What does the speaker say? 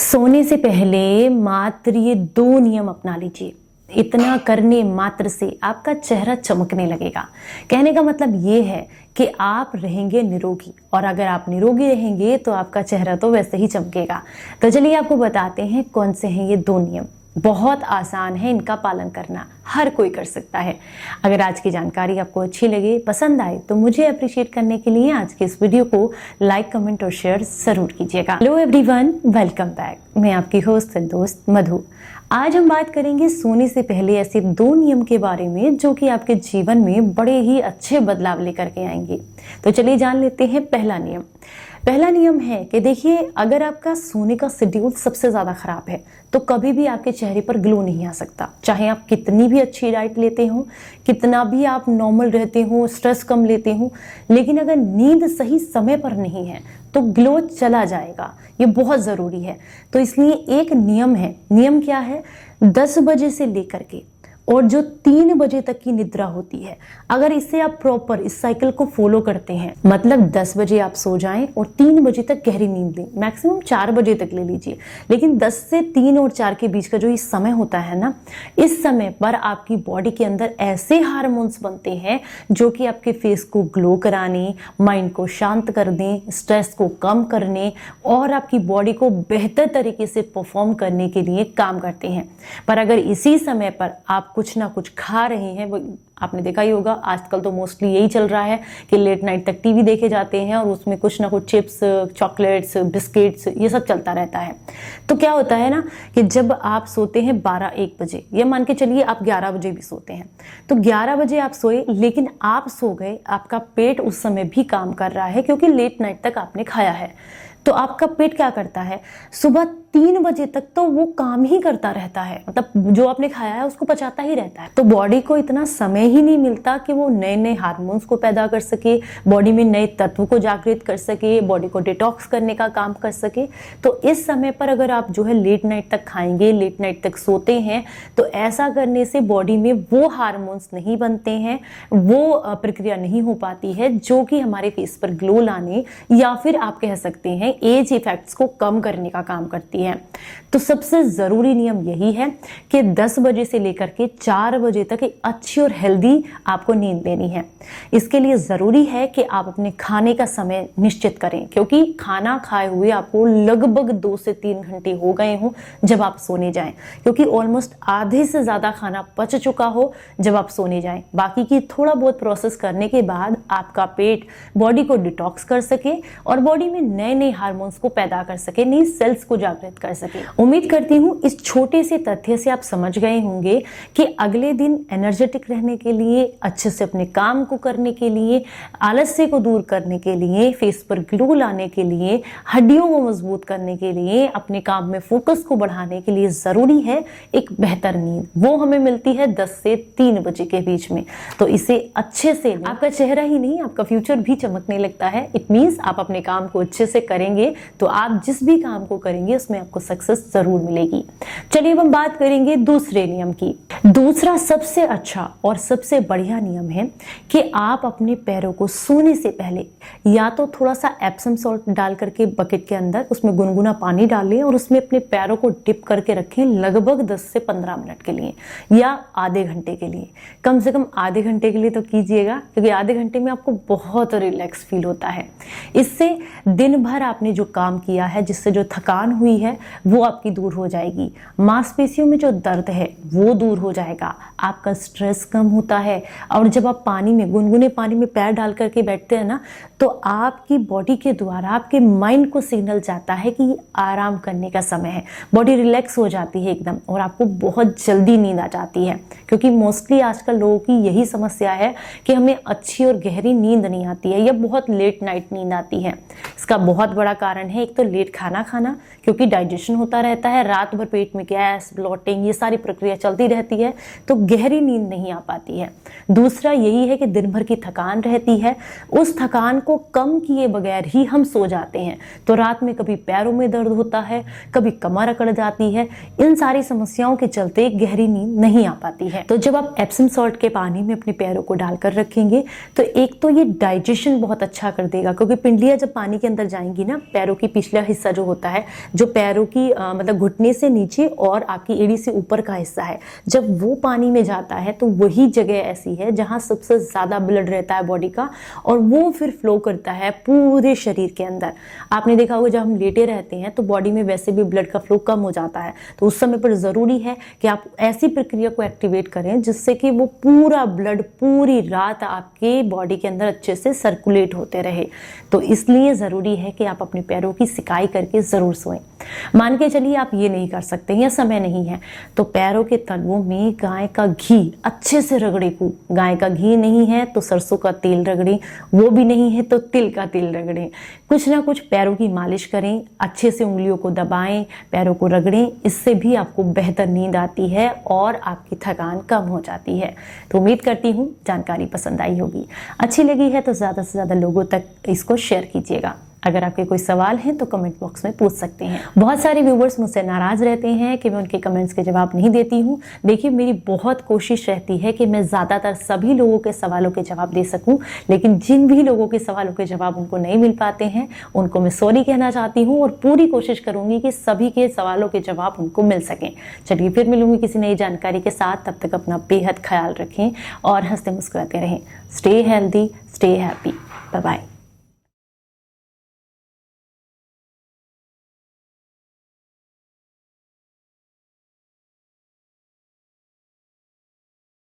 सोने से पहले मात्र ये 2 नियम अपना लीजिए। इतना करने मात्र से आपका चेहरा चमकने लगेगा। कहने का मतलब ये है कि आप रहेंगे निरोगी, और अगर आप निरोगी रहेंगे तो आपका चेहरा तो वैसे ही चमकेगा। तो चलिए आपको बताते हैं कौन से हैं ये 2 नियम। बहुत आसान है इनका पालन करना, हर कोई कर सकता है। अगर आज की जानकारी आपको अच्छी लगे, पसंद आए, तो मुझे अप्रिशिएट करने के लिए आज के इस वीडियो को लाइक, कमेंट और शेयर जरूर कीजिएगा। Hello everyone, welcome back. मैं आपकी होस्ट एंड दोस्त मधु। आज हम बात करेंगे सोने से पहले ऐसे 2 नियम के बारे में जो कि आपके जीवन में बड़े ही अच्छे बदलाव लेकर के आएंगे। तो चलिए जान लेते हैं पहला नियम। पहला नियम है कि देखिए, अगर आपका सोने का शेड्यूल सबसे ज्यादा खराब है तो कभी भी आपके चेहरे पर ग्लो नहीं आ सकता। चाहे आप कितनी भी अच्छी डाइट लेते हो, कितना भी आप नॉर्मल रहते हो, स्ट्रेस कम लेते हो, लेकिन अगर नींद सही समय पर नहीं है तो ग्लो चला जाएगा। ये बहुत जरूरी है। तो इसलिए एक नियम है। नियम क्या है? 10 बजे से लेकर के और जो 3 बजे तक की निद्रा होती है, अगर इसे आप प्रॉपर इस साइकिल को फॉलो करते हैं, मतलब 10 बजे आप सो जाएं और 3 बजे तक गहरी नींद लें, मैक्सिमम 4 बजे तक ले लीजिए, लेकिन 10 से 3 और 4 के बीच का जो इस समय होता है ना, इस समय पर आपकी बॉडी के अंदर ऐसे हार्मोन्स बनते हैं जो कि आपके फेस को ग्लो कराने, माइंड को शांत करने, स्ट्रेस को कम करने और आपकी बॉडी को बेहतर तरीके से परफॉर्म करने के लिए काम करते हैं। पर अगर इसी समय पर आप कुछ ना कुछ खा रहे हैं, वो आपने देखा ही होगा, आजकल तो मोस्टली यही चल रहा है कि लेट नाइट तक टीवी देखे जाते हैं और उसमें कुछ ना कुछ चिप्स, चॉकलेट्स, बिस्किट्स, ये सब चलता रहता है। तो क्या होता है ना कि जब आप सोते हैं 12-1 बजे, ये मान के चलिए आप 11 बजे भी सोते हैं, तो 11 बजे आप सोए लेकिन आप सो गए, आपका पेट उस समय भी काम कर रहा है क्योंकि लेट नाइट तक आपने खाया है। तो आपका पेट क्या करता है? सुबह 3 बजे तक तो वो काम ही करता रहता है, मतलब जो आपने खाया है उसको पचाता ही रहता है। तो बॉडी को इतना समय ही नहीं मिलता कि वो नए नए हार्मोन्स को पैदा कर सके, बॉडी में नए तत्व को जागृत कर सके, बॉडी को डिटॉक्स करने का काम कर सके। तो इस समय पर अगर आप जो है लेट नाइट तक खाएंगे, लेट नाइट तक सोते हैं, तो ऐसा करने से बॉडी में वो हार्मोन्स नहीं बनते हैं, वो प्रक्रिया नहीं हो पाती है जो कि हमारे फेस पर ग्लो लाने या फिर आप कह सकते हैं एज इफेक्ट्स को कम करने का काम करती है। तो सबसे जरूरी नियम यही है कि 10 बजे से लेकर के 4 बजे तक एक अच्छी और हेल्दी आपको नींद लेनी है। इसके लिए जरूरी है कि आप अपने खाने का समय निश्चित करें, क्योंकि खाना खाए हुए आपको लगभग 2 से 3 घंटे हो गए हों जब आप सोने जाएं, क्योंकि ऑलमोस्ट आधे से ज्यादा खाना पच चुका हो जब आप सोने जाएं। बाकी की थोड़ा बहुत प्रोसेस करने के बाद आपका पेट बॉडी को डिटॉक्स कर सके और बॉडी में नए नए हार्मोन्स को पैदा कर सके, नई सेल्स को जागृत कर सके। उम्मीद करती हूं इस छोटे से तथ्य से आप समझ गए होंगे कि अगले दिन एनर्जेटिक रहने के लिए, अच्छे से अपने काम को करने के लिए, आलस्य को दूर करने के लिए, फेस पर ग्लो लाने के लिए, हड्डियों को मजबूत करने के लिए, अपने काम में फोकस को बढ़ाने के लिए जरूरी है एक बेहतर नींद। वो हमें मिलती है 10 से 3 बजे के बीच में। तो इसे अच्छे से, आपका चेहरा ही नहीं आपका फ्यूचर भी चमकने लगता है। इट मीन्स आप अपने काम को अच्छे से करेंगे तो आप जिस भी काम को करेंगे उसमें आपको सक्सेस जरूर मिलेगी। चलिए अब हम बात करेंगे दूसरे नियम की। दूसरा सबसे अच्छा और सबसे बढ़िया नियम है कि आप अपने पैरों को सोने से पहले या तो थोड़ा सा एप्सम सॉल्ट डाल करके बकेट के अंदर उसमें गुनगुना पानी डालें और उसमें अपने पैरों को डिप करके रखें लगभग 10 से 15 मिनट के लिए या आधे घंटे के लिए। कम से कम आधे घंटे के लिए तो कीजिएगा, क्योंकि आधे घंटे में आपको बहुत रिलैक्स फील होता है। इससे दिन भर आपने जो काम किया है, जिससे जो थकान हुई है, वो आपकी दूर हो जाएगी। मांसपेशियों में जो दर्द है वो दूर हो जाएगा, आपका स्ट्रेस कम होता है। और जब आप पानी में, गुनगुने पानी में पैर डाल करके बैठते हैं ना, तो आपकी बॉडी के द्वारा आपके माइंड को सिग्नल जाता है कि आराम करने का समय है। बॉडी रिलैक्स हो जाती है एकदम और आपको बहुत जल्दी नींद आ जाती है, क्योंकि मोस्टली आजकल लोगों की यही समस्या है कि हमें अच्छी और गहरी नींद नहीं आती है या बहुत लेट नाइट नींद आती है। इसका बहुत बड़ा कारण है एक तो लेट खाना, क्योंकि डाइजेशन होता रहता है, रात भर पेट में गैस, ब्लॉटिंग, ये सारी प्रक्रिया चलती रहती होती है तो गहरी नींद नहीं आ पाती है। दूसरा यही है कि दिन भर की थकान रहती है, उस थकान को कम किए बगैर ही हम सो जाते हैं, तो रात में कभी पैरों में दर्द होता है, कभी कमर अकड़ जाती है। इन सारी समस्याओं के चलते गहरी नींद नहीं आ पाती है। तो जब आप एप्सम सॉल्ट के पानी में अपने पैरों को डालकर रखेंगे तो एक तो ये डाइजेशन बहुत अच्छा कर देगा, क्योंकि पिंडलियां जब पानी के अंदर जाएंगी ना, पैरों की पिछला हिस्सा जो होता है, जो पैरों की मतलब घुटने से नीचे और आपकी एड़ी से ऊपर का हिस्सा है, जब वो पानी में जाता है तो वही जगह ऐसी है जहां सबसे ज्यादा ब्लड रहता है बॉडी का, और वो फिर फ्लो करता है पूरे शरीर के अंदर। आपने देखा होगा जब हम लेटे रहते हैं तो बॉडी में वैसे भी ब्लड का फ्लो कम हो जाता है, तो उस समय पर जरूरी है कि आप ऐसी प्रक्रिया को एक्टिवेट करें जिससे कि वो पूरा ब्लड पूरी रात आपके बॉडी के अंदर अच्छे से सर्कुलेट होते रहे। तो इसलिए जरूरी है कि आप अपने पैरों की सिकाई करके जरूर सोएं। मान के चलिए आप ये नहीं कर सकते या समय नहीं है, तो पैरों के तलवों में गाय का घी अच्छे से रगड़े को, गाय का घी नहीं है तो सरसों का तेल रगड़ें, वो भी नहीं है तो तिल का तेल रगड़ें। कुछ ना कुछ पैरों की मालिश करें, अच्छे से उंगलियों को दबाएं, पैरों को रगड़ें, इससे भी आपको बेहतर नींद आती है और आपकी थकान कम हो जाती है। तो उम्मीद करती हूँ जानकारी पसंद आई होगी। अच्छी लगी है तो ज़्यादा से ज़्यादा लोगों तक इसको शेयर कीजिएगा। अगर आपके कोई सवाल हैं तो कमेंट बॉक्स में पूछ सकते हैं। बहुत सारे व्यूवर्स मुझसे नाराज रहते हैं कि मैं उनके कमेंट्स के जवाब नहीं देती हूँ। देखिए, मेरी बहुत कोशिश रहती है कि मैं ज़्यादातर सभी लोगों के सवालों के जवाब दे सकूं, लेकिन जिन भी लोगों के सवालों के जवाब उनको नहीं मिल पाते हैं उनको मैं सॉरी कहना चाहती हूँ, और पूरी कोशिश करूंगी कि सभी के सवालों के जवाब उनको मिल सकें। चलिए फिर मिलूंगी किसी नई जानकारी के साथ, तब तक अपना बेहद ख्याल रखें और हंसते मुस्कुराते रहें। Stay healthy, stay happy, bye bye.